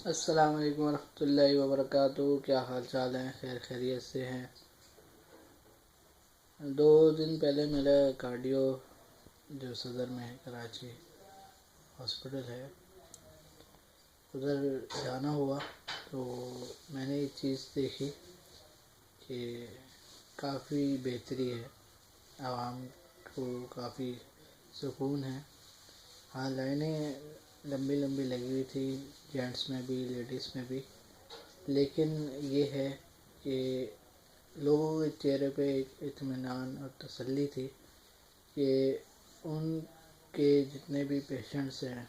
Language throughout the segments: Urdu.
السلام علیکم ورحمۃ اللہ وبرکاتہ۔ کیا حال چال ہیں؟ خیر خیریت سے ہیں؟ 2 دن پہلے میرا کارڈیو جو صدر میں ہے کراچی ہاسپٹل ہے ادھر جانا ہوا، تو میں نے ایک چیز دیکھی کہ کافی بہتری ہے، عوام کو کافی سکون ہے۔ ہاں، لائنیں لمبی لمبی لگی ہوئی تھی، جینٹس میں بھی لیڈیز میں بھی، لیکن یہ ہے کہ لوگوں کے چہرے پہ ایک اطمینان اور تسلی تھی کہ ان کے جتنے بھی پیشنٹس ہیں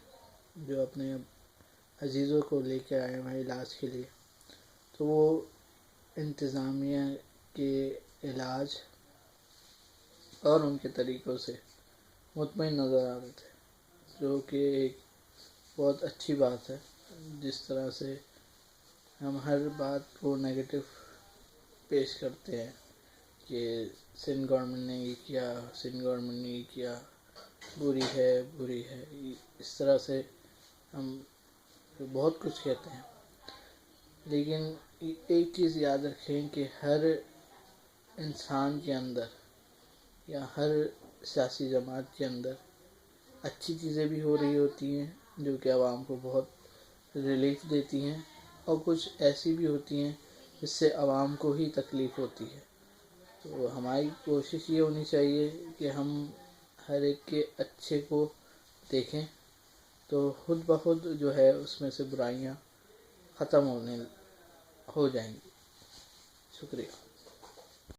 جو اپنے عزیزوں کو لے کے آئے ہیں علاج کے لیے، تو وہ انتظامیہ کے علاج اور ان کے طریقوں سے مطمئن نظر آ رہے تھے، جو کہ ایک بہت اچھی بات ہے۔ جس طرح سے ہم ہر بات کو نیگیٹو پیش کرتے ہیں کہ سندھ گورنمنٹ نے یہ کیا، سندھ گورنمنٹ نے یہ کیا، بری ہے، اس طرح سے ہم بہت کچھ کہتے ہیں، لیکن ایک چیز یاد رکھیں کہ ہر انسان کے اندر یا ہر سیاسی جماعت کے اندر اچھی چیزیں بھی ہو رہی ہوتی ہیں جو کہ عوام کو بہت ریلیف دیتی ہیں، اور کچھ ایسی بھی ہوتی ہیں جس سے عوام کو ہی تکلیف ہوتی ہے۔ تو ہماری کوشش یہ ہونی چاہیے کہ ہم ہر ایک کے اچھے کو دیکھیں، تو خود بخود جو ہے اس میں سے برائیاں ختم ہو جائیں گی۔ شکریہ۔